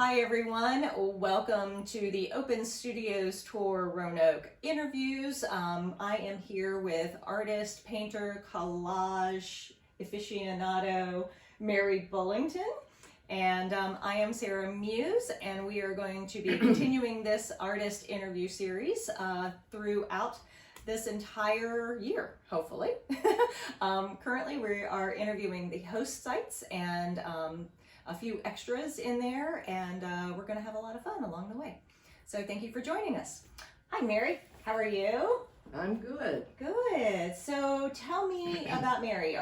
Hi everyone, welcome to the Open Studios Tour Roanoke interviews. I am here with artist, painter, collage aficionado Mary Bullington, and I am Sarah Muse, and we are going to be continuing this artist interview series throughout this entire year, hopefully. Currently we are interviewing the host sites and a few extras in there, and we're going to have a lot of fun along the way. So thank you for joining us. Hi Mary, how are you? I'm good. Good. So tell me about Mary.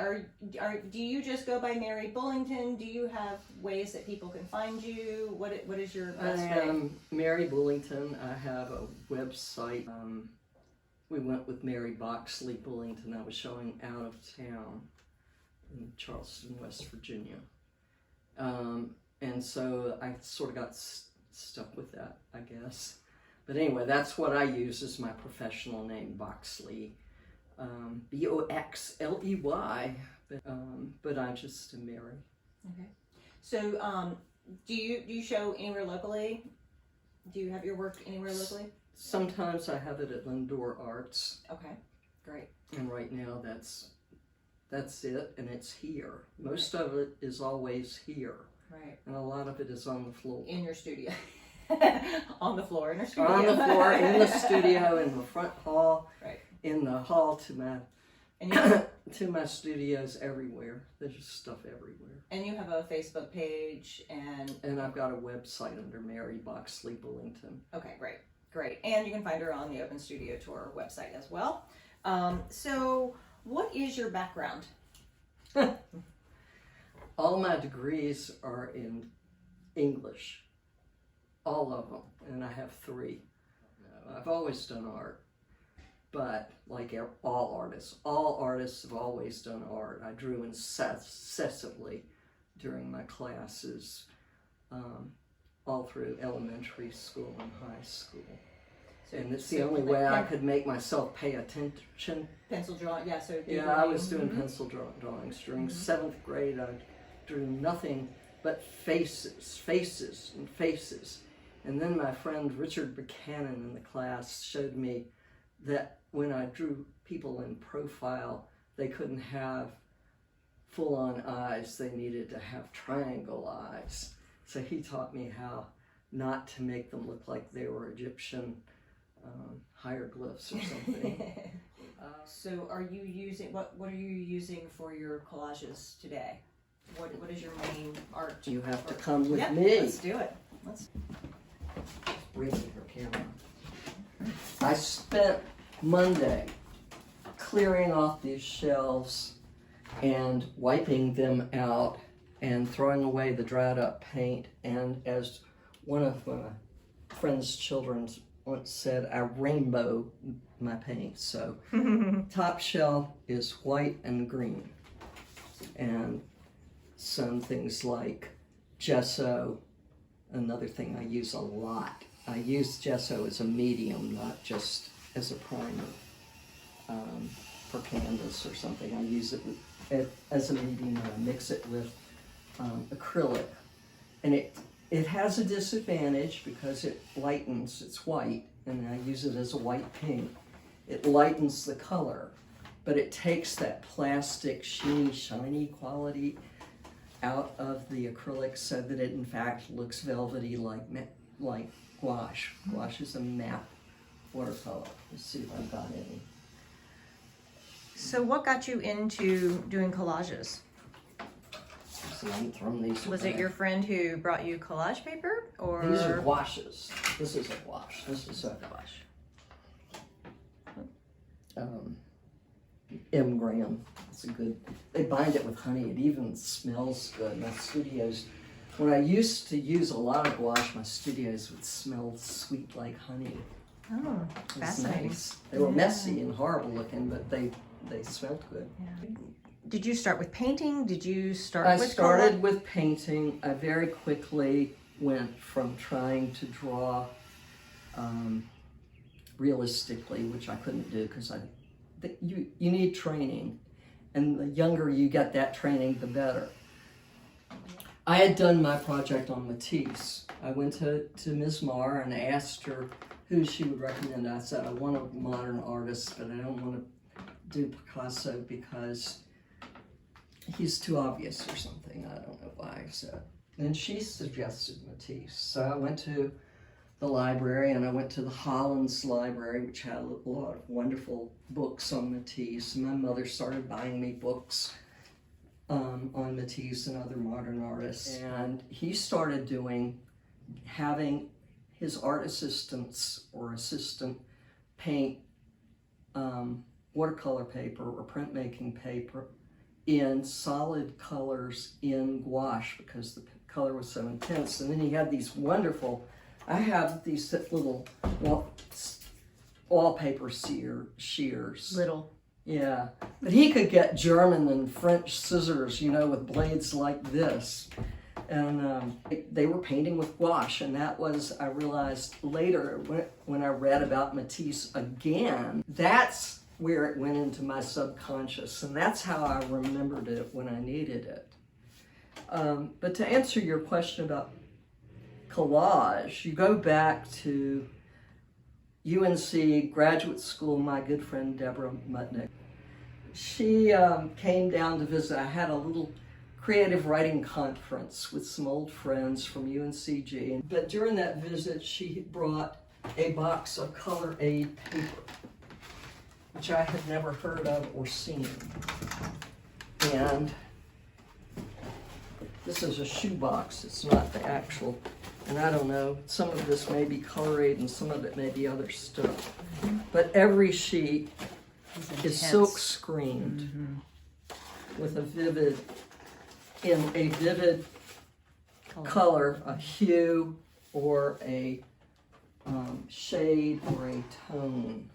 Do you just go by Mary Bullington? Do you have ways that people can find you? What is your best way? I am Mary Bullington. I have a website. We went with Mary Boxley Bullington. I was showing out of town in Charleston, West Virginia. And so I sort of got stuck with that, I guess. But anyway, that's what I use as my professional name, Boxley, B-O-X-L-E-Y, but I just am Mary. Okay. So do you show anywhere locally? Do you have your work anywhere locally? Sometimes I have it at Lindor Arts. Okay, great. And right now that's it, and it's here. Most of it is always here. Right. And a lot of it is on the floor. In your studio. On the floor in your studio. On the floor, in the studio, in the front hall, right. In the hall to my to my studios, everywhere. There's just stuff everywhere. And you have a Facebook page and I've got a website under Mary Boxley Bullington. Okay, great. Great. And you can find her on the Open Studio Tour website as well. So what is your background? All my degrees are in English. All of them. And I have 3. I've always done art. But like all artists have always done art. I drew incessantly during my classes, all through elementary school and high school. So, and it's the only way I could make myself pay attention. Pencil drawing, yeah. So yeah, I was doing pencil drawings during 7th grade. I drew nothing but faces. And then my friend Richard Buchanan in the class showed me that when I drew people in profile, they couldn't have full-on eyes. They needed to have triangle eyes. So he taught me how not to make them look like they were Egyptian hieroglyphs or something. So are you using, what are you using for your collages today? What is your main art? You have to come with me. Let's do it. Let's bring her camera. I spent Monday clearing off these shelves and wiping them out and throwing away the dried up paint, and as one of my friend's children once said, I rainbow my paint. So top shelf is white and green, and some things like gesso. Another thing I use a lot. I use gesso as a medium, not just as a primer for canvas or something. I use it as a medium, and I mix it with acrylic. And it has a disadvantage because it lightens, it's white, and I use it as a white paint. It lightens the color, but it takes that plastic, sheeny, shiny quality out of the acrylic so that it in fact looks velvety like gouache. Gouache is a matte watercolor. Let's see if I've got any. So what got you into doing collages? So I'm throwing these Was it your friend who brought you collage paper, or? These are gouaches. This is a gouache. This is a gouache. M. Graham. It's a good, they bind it with honey. It even smells good. My studios, when I used to use a lot of gouache, my studios would smell sweet like honey. Oh, fascinating. Nice. They were messy and horrible looking, but they smelled good. Yeah. Did you start with painting? Did you start with I started with painting. I very quickly went from trying to draw realistically, which I couldn't do because you need training, and the younger you get that training, the better. I had done my project on Matisse. I went to Ms. Marr and asked her who she would recommend. I said, I want a modern artist, but I don't want to do Picasso because he's too obvious or something. I don't know why. So, and she suggested Matisse. So I went to the library, and I went to the Hollins Library, which had a lot of wonderful books on Matisse. And my mother started buying me books on Matisse and other modern artists. And he started having his art assistants or assistant paint watercolor paper or printmaking paper in solid colors in gouache because the color was so intense. And then he had these wonderful, I have these little wallpaper shears. Little. Yeah, but he could get German and French scissors, you know, with blades like this. And they were painting with gouache, and that was, I realized later when I read about Matisse again, that's where it went into my subconscious, and that's how I remembered it when I needed it. But to answer your question about collage, you go back to UNC graduate school, my good friend Deborah Mutnick. She came down to visit. I had a little creative writing conference with some old friends from UNCG. But during that visit, she brought a box of color aid paper, which I had never heard of or seen. And this is a shoebox. It's not the actual, and I don't know, some of this may be color aid and some of it may be other stuff. But every sheet is silk screened with a vivid color, a hue or a shade or a tone.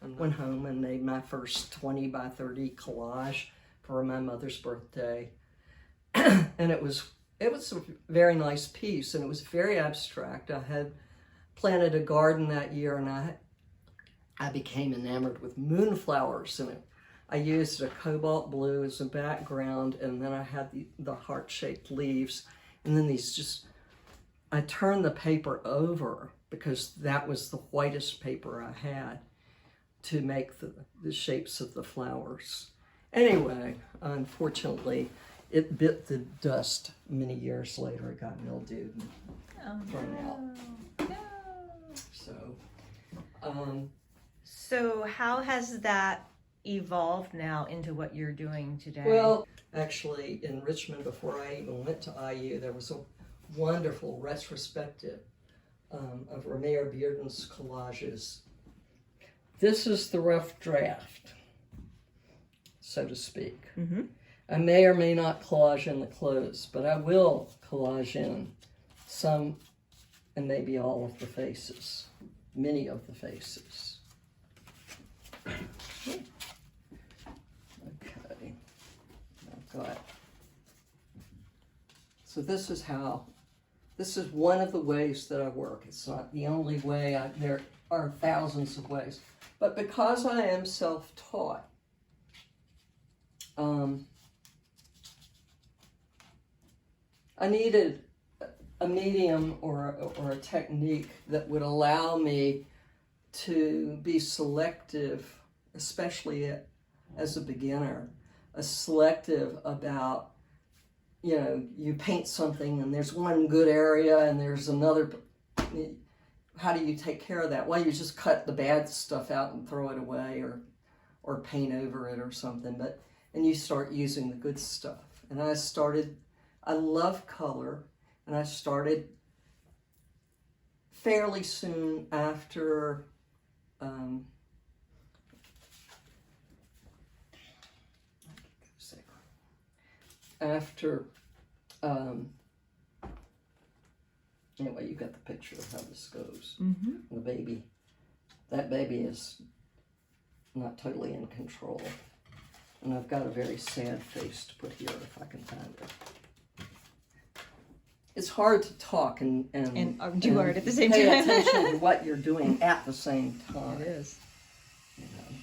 I went home and made my first 20 by 30 collage for my mother's birthday. And it was a very nice piece, and it was very abstract. I had planted a garden that year, and I became enamored with moonflowers, and I used a cobalt blue as a background, and then I had the heart-shaped leaves, and then I turned the paper over because that was the whitest paper I had to make the shapes of the flowers. Anyway, unfortunately, it bit the dust many years later. It got mildewed and thrown out. No. So, how has that evolved now into what you're doing today? well, actually, in Richmond, before I even went to IU, there was a wonderful retrospective of Mary Bearden's collages. This is the rough draft, so to speak. Mm-hmm. I may or may not collage in the clothes, but I will collage in some and maybe all of the faces, many of the faces. Okay, I've got, so this is one of the ways that I work. It's not the only way, there are thousands of ways. But because I am self-taught, I needed a medium or a technique that would allow me to be selective, especially as a beginner, selective about, you know, you paint something and there's one good area and there's another. How do you take care of that? Well, you just cut the bad stuff out and throw it away or paint over it or something, and you start using the good stuff. And I love color, and I started fairly soon after anyway, you got the picture of how this goes. Mm-hmm. The baby, that baby is not totally in control. And I've got a very sad face to put here if I can find it. It's hard to talk and do art at the same pay time. attention to what you're doing at the same time. It is. You know,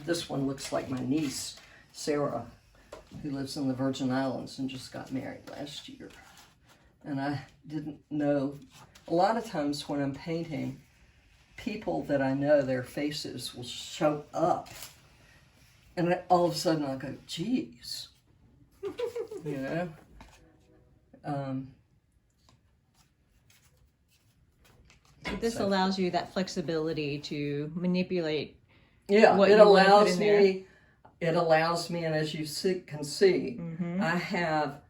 this one looks like my niece, Sarah, who lives in the Virgin Islands and just got married last year. And I didn't know, a lot of times when I'm painting, people that I know, their faces will show up. And all of a sudden I'll go, geez, you know? So this allows you that flexibility to manipulate. Yeah, what it you wanna put allows in there. me, it allows me, and as you can see, I have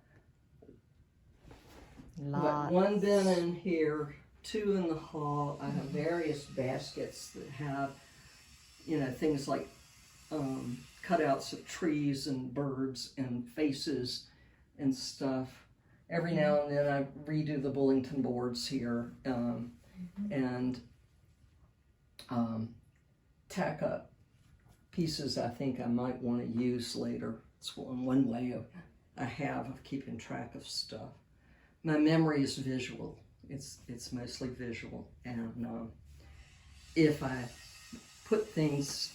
one bin in here, 2 in the hall. I have various baskets that have, you know, things like cutouts of trees and birds and faces and stuff. Every now and then I redo the Bullington boards here and tack up pieces I think I might want to use later. It's one way I have of keeping track of stuff. My memory is visual. It's mostly visual, and if I put things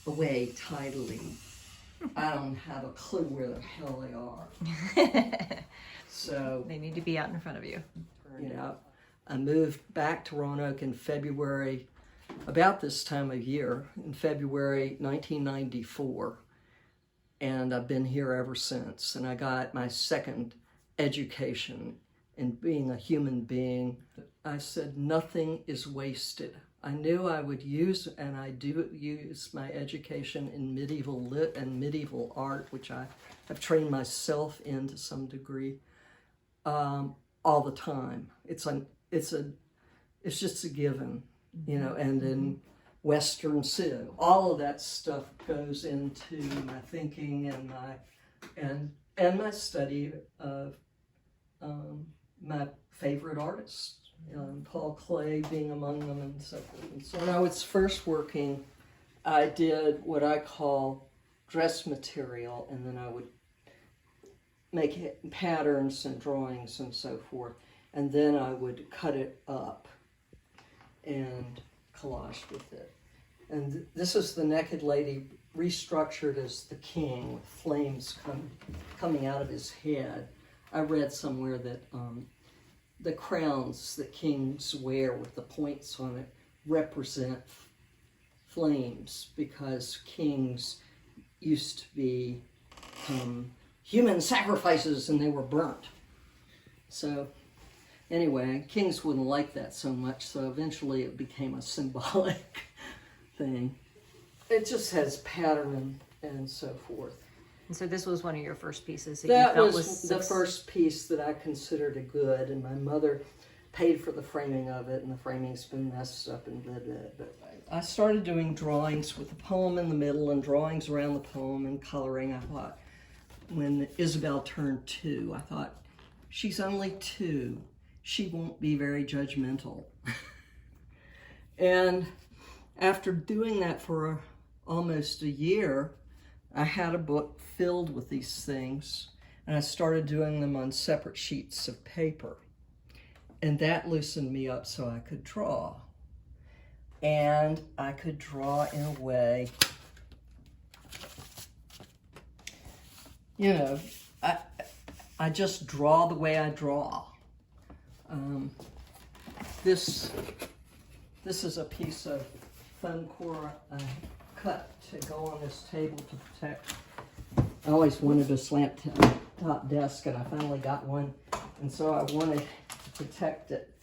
away tidily, I don't have a clue where the hell they are. So They need to be out in front of you. I moved back to Roanoke in February, about this time of year, in February 1994, and I've been here ever since. And I got my second education in being a human being. I said nothing is wasted. I knew I would use, and I do use, my education in medieval lit and medieval art, which I have trained myself in to some degree, all the time. It's just a given, you know. And in Western Civ, all of that stuff goes into my thinking and my study of my favorite artists. Paul Klee being among them, and so forth. And so when I was first working, I did what I call dress material, and then I would make patterns and drawings and so forth, and then I would cut it up and collage with it. And this is the naked lady restructured as the king with flames coming out of his head. I read somewhere that the crowns that kings wear with the points on it represent flames, because kings used to be human sacrifices and they were burnt. So anyway, kings wouldn't like that so much, so eventually it became a symbolic thing. It just has pattern and so forth. And so this was one of your first pieces that That you felt was the first piece that I considered a good, and my mother paid for the framing of it, and the framing's been messed up and blah, blah, but I started doing drawings with the poem in the middle and drawings around the poem and coloring. I thought, when Isabel turned 2, I thought, she's only 2. She won't be very judgmental. And after doing that for almost a year, I had a book filled with these things, and I started doing them on separate sheets of paper. And that loosened me up so I could draw. And I could draw in a way, you know, I just draw the way I draw. This is a piece of foam core I cut to go on this table to protect. I always wanted a slant top desk, and I finally got one, and so I wanted to protect it.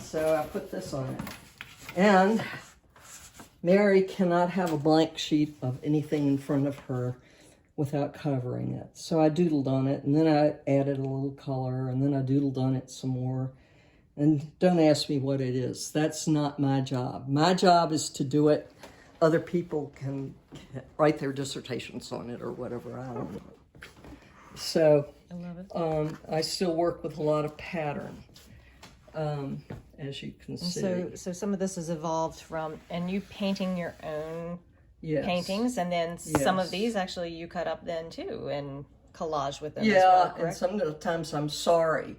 So I put this on it. And Mary cannot have a blank sheet of anything in front of her without covering it. So I doodled on it, and then I added a little color, and then I doodled on it some more. And don't ask me what it is. That's not my job. My job is to do it. Other people can write their dissertations on it or whatever. I don't know. So I love it. I still work with a lot of pattern, as you can see. So some of this has evolved from, and you painting your own Yes. paintings, and then some of Yes. these actually you cut up then too and collage with them. Yeah, as well, and correct? some of the times I'm sorry.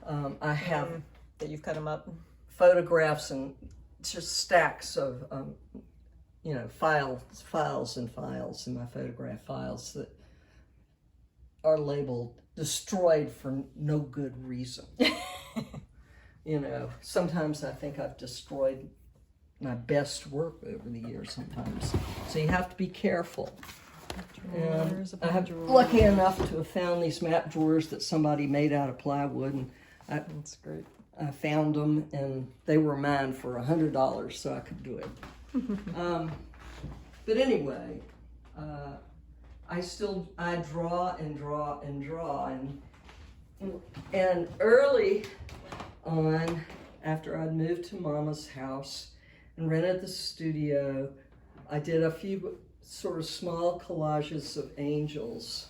I have That you've cut them up. photographs and just stacks of, you know, files and files in my photograph files that are labeled destroyed for no good reason. You know, sometimes I think I've destroyed my best work over the years sometimes. So you have to be careful. And I'm lucky enough to have found these map drawers that somebody made out of plywood, and That's great. I found them, and they were mine for $100, so I could do it. But anyway, I draw and draw and draw, and early on, after I'd moved to Mama's house and rented the studio, I did a few sort of small collages of angels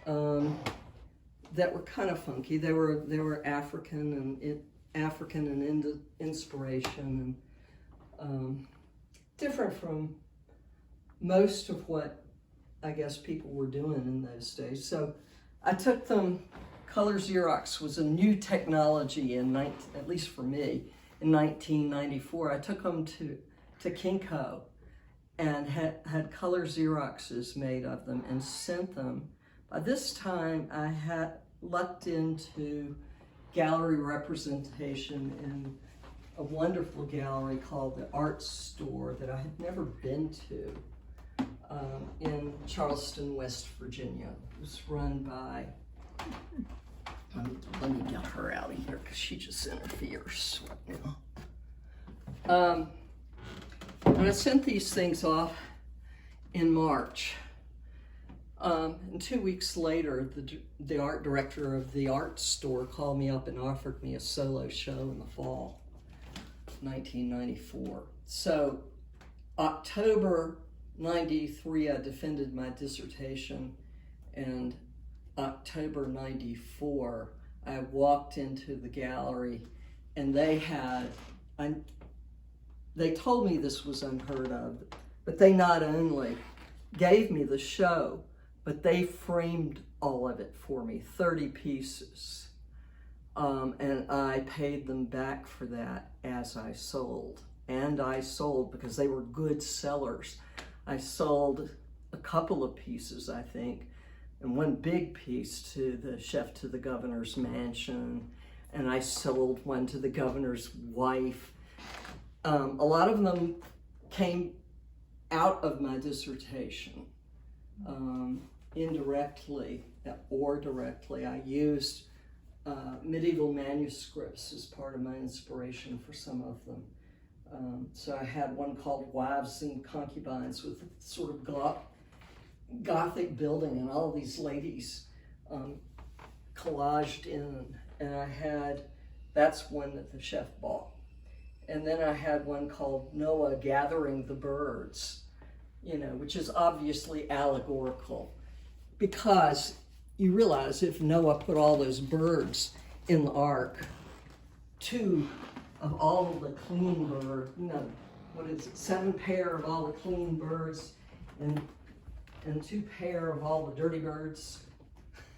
that were kind of funky. They were African and inspiration, and different from most of what I guess people were doing in those days. So I took them. Color Xerox was a new technology at least for me, in 1994. I took them to Kinko and had color Xeroxes made of them and sent them. By this time, I had lucked into gallery representation in a wonderful gallery called the Art Store that I had never been to in Charleston, West Virginia. It was run by, let me get her out of here because she just interferes right now. And I sent these things off in March. And 2 weeks later, the art director of the Art Store called me up and offered me a solo show in the fall of 1994. So October 93, I defended my dissertation, and October 94, I walked into the gallery, and they told me this was unheard of, but they not only gave me the show, but they framed all of it for me, 30 pieces. And I paid them back for that as I sold. And I sold because they were good sellers. I sold a couple of pieces, I think, and one big piece to the chef to the governor's mansion, and I sold one to the governor's wife. A lot of them came out of my dissertation, indirectly or directly. I used medieval manuscripts as part of my inspiration for some of them. So I had one called Wives and Concubines with sort of Gothic building and all these ladies collaged in, and that's one that the chef bought. And then I had one called Noah Gathering the Birds, which is obviously allegorical, because you realize if Noah put all those birds in the ark, 2 of all of the clean birds, 7 pair of all the clean birds, and 2 pair of all the dirty birds,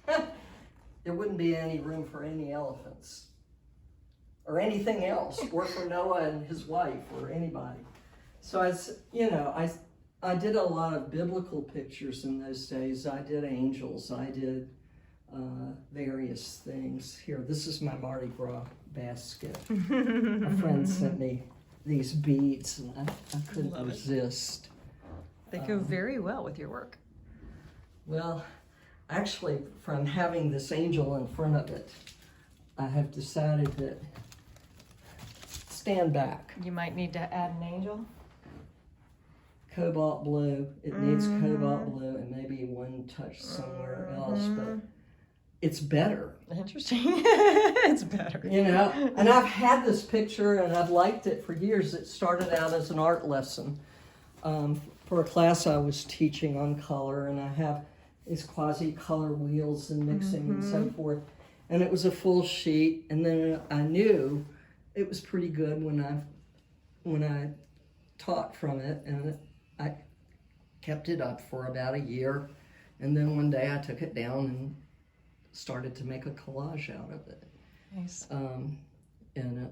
there wouldn't be any room for any elephants or anything else, or for Noah and his wife or anybody. So I did a lot of biblical pictures in those days. I did angels. I did various things. Here, this is my Mardi Gras basket. A friend sent me these beads, and I couldn't resist. They go very well with your work. Well, actually, from having this angel in front of it, I have decided that stand back. You might need to add an angel. Cobalt blue. It needs cobalt blue and maybe one touch somewhere else, but it's better. Interesting. It's better. And I've had this picture and I've liked it for years. It started out as an art lesson for a class I was teaching on color, and I have these quasi-color wheels and mixing and so forth. And it was a full sheet, and then I knew it was pretty good when I taught from it, and I kept it up for about a year, and then one day I took it down and started to make a collage out of it. Nice. And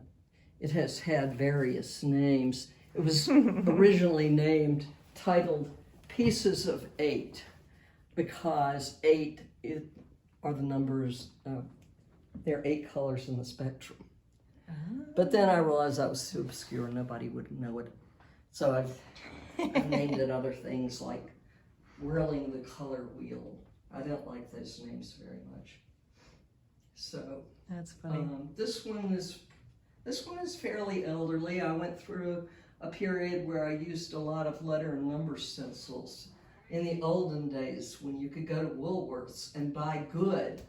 it has had various names. It was originally titled Pieces of 8, because 8 are the numbers. There are 8 colors in the spectrum. But then I realized that was too obscure, nobody would know it. So I've named it other things like whirling the color wheel. I don't like those names very much. So That's funny. this one is fairly elderly. I went through a period where I used a lot of letter and number stencils. In the olden days, when you could go to Woolworths and buy good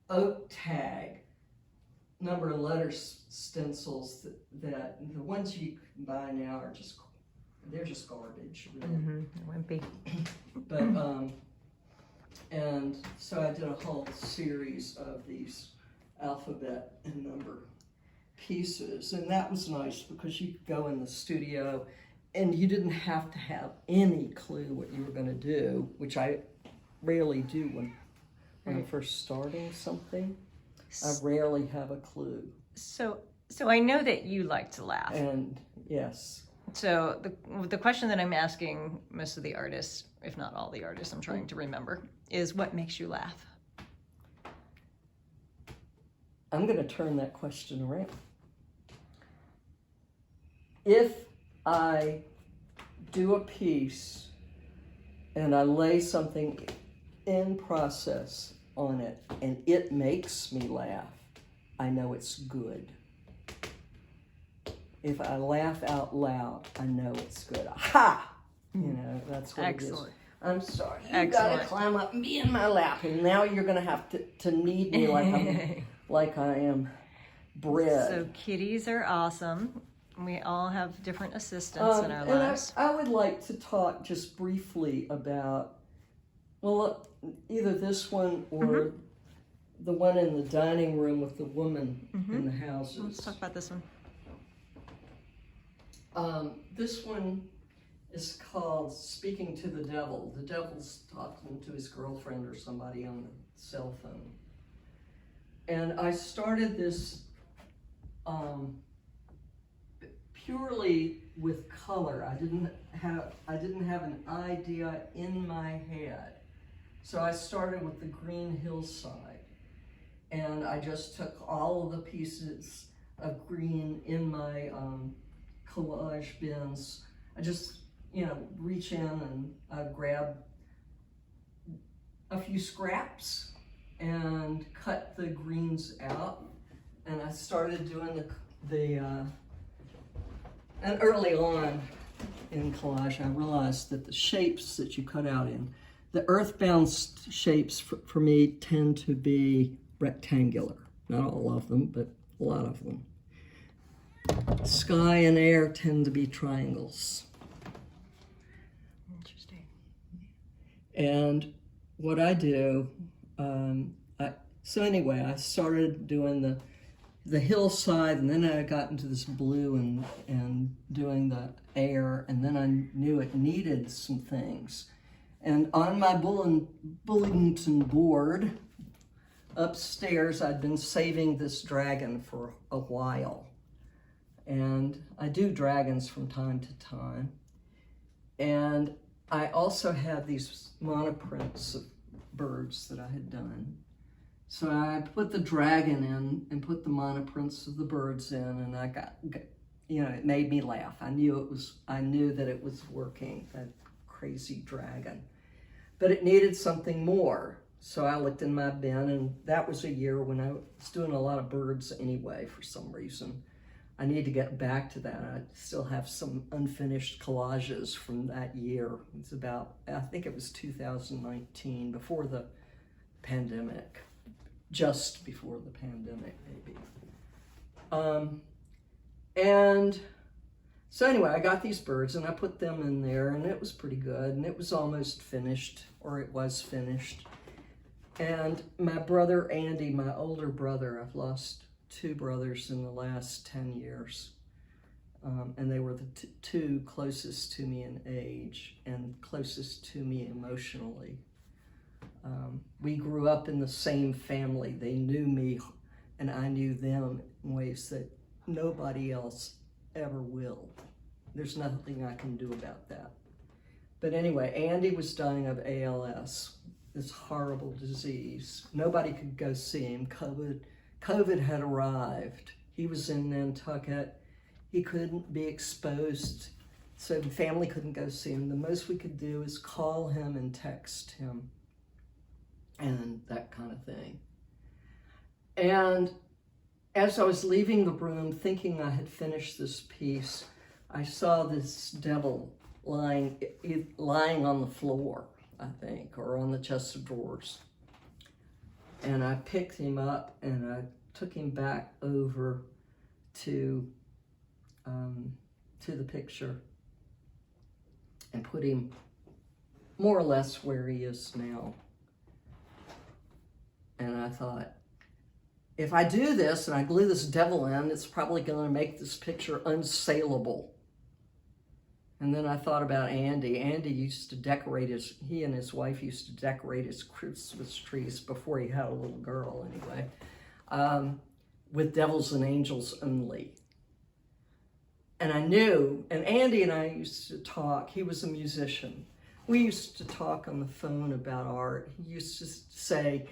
oak tag number and letter stencils, that the ones you can buy now are just, they're just garbage, really. Wimpy. But and so I did a whole series of these alphabet and number pieces, and that was nice because you could go in the studio and you didn't have to have any clue what you were going to do, which I rarely do when I'm first starting something. I rarely have a clue. So I know that you like to laugh. And yes. So the question that I'm asking most of the artists, if not all the artists I'm trying to remember, is what makes you laugh? I'm going to turn that question around. If I do a piece and I lay something in process on it and it makes me laugh, I know it's good. If I laugh out loud, I know it's good. Aha! You know, that's what Excellent. it is. I'm sorry. You Excellent. gotta climb up and be in my lap, and now you're gonna have to knead me like I am bread. So kitties are awesome. We all have different assistants in our lives. I would like to talk just briefly about, well, either this one or the one in the dining room with the woman in the houses. Let's talk about this one. This one is called Speaking to the Devil. The devil's talking to his girlfriend or somebody on the cell phone. And I started this purely with color. I didn't have an idea in my head. So I started with the green hillside. And I just took all of the pieces of green in my collage bins. I just, reach in and I grab a few scraps and cut the greens out. And I started doing and early on in collage, I realized that the shapes that you cut out in, the earthbound shapes for me tend to be rectangular. Not all of them, but a lot of them. Sky and air tend to be triangles. Interesting. And what I do, so anyway, I started doing the hillside, and then I got into this blue and doing the air, and then I knew it needed some things. And on my Bullington board upstairs, I'd been saving this dragon for a while. And I do dragons from time to time. And I also had these monoprints of birds that I had done. So I put the dragon in and put the monoprints of the birds in, and I got it made me laugh. I knew that it was working, that crazy dragon. But it needed something more. So I looked in my bin, and that was a year when I was doing a lot of birds anyway for some reason. I need to get back to that. I still have some unfinished collages from that year. It's about, I think it was 2019, before the pandemic. Just before the pandemic, maybe. And so anyway, I got these birds and I put them in there, and it was pretty good, and it was almost finished, or it was finished. And my brother Andy, my older brother, I've lost 2 brothers in the last 10 years. And they were the two closest to me in age and closest to me emotionally. We grew up in the same family. They knew me and I knew them in ways that nobody else ever will. There's nothing I can do about that. But anyway, Andy was dying of ALS, this horrible disease. Nobody could go see him. COVID had arrived. He was in Nantucket. He couldn't be exposed, so the family couldn't go see him. The most we could do is call him and text him and that kind of thing. And as I was leaving the room thinking I had finished this piece, I saw this devil lying on the floor, I think, or on the chest of drawers. And I picked him up and I took him back over to the picture and put him more or less where he is now. And I thought, if I do this and I glue this devil in, it's probably going to make this picture unsaleable. And then I thought about Andy. Andy used to decorate he and his wife used to decorate his Christmas trees before he had a little girl anyway, with devils and angels only. And I knew, and Andy and I used to talk. He was a musician. We used to talk on the phone about art. He used to say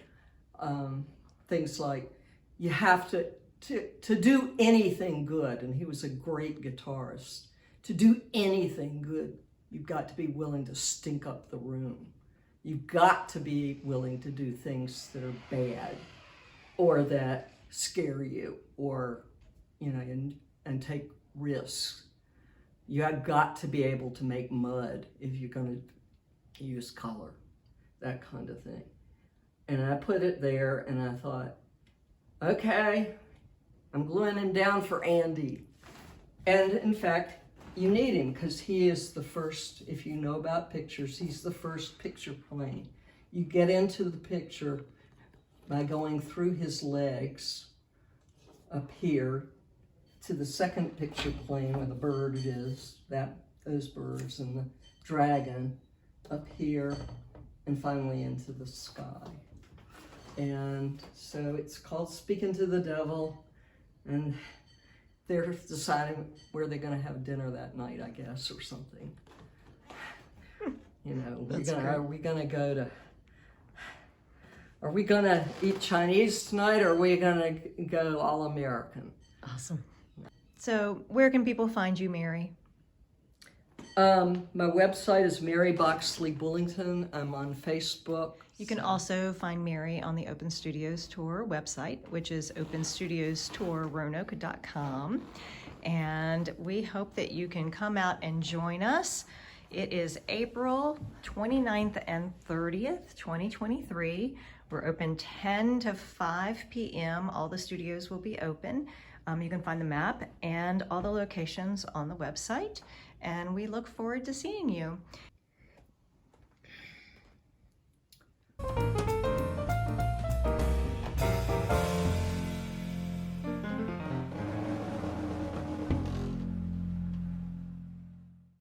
things like, you have to do anything good, and he was a great guitarist. To do anything good, you've got to be willing to stink up the room. You've got to be willing to do things that are bad or that scare you, or, and take risks. You have got to be able to make mud if you're going to use color, that kind of thing. And I put it there and I thought, okay, I'm gluing him down for Andy. And in fact, you need him because he is the first, if you know about pictures, he's the first picture plane. You get into the picture by going through his legs up here to the second picture plane where the bird is, those birds, and the dragon up here, and finally into the sky. And so it's called Speaking to the Devil, and they're deciding where they're going to have dinner that night, I guess, or something. Are we going to eat Chinese tonight, or are we going to go all American? Awesome. So where can people find you, Mary? My website is Mary Boxley Bullington. I'm on Facebook. You can also find Mary on the Open Studios Tour website, which is openstudiostourroanoke.com. And we hope that you can come out and join us. It is April 29th and 30th, 2023. We're open 10 to 5 p.m. All the studios will be open. You can find the map and all the locations on the website, and we look forward to seeing you.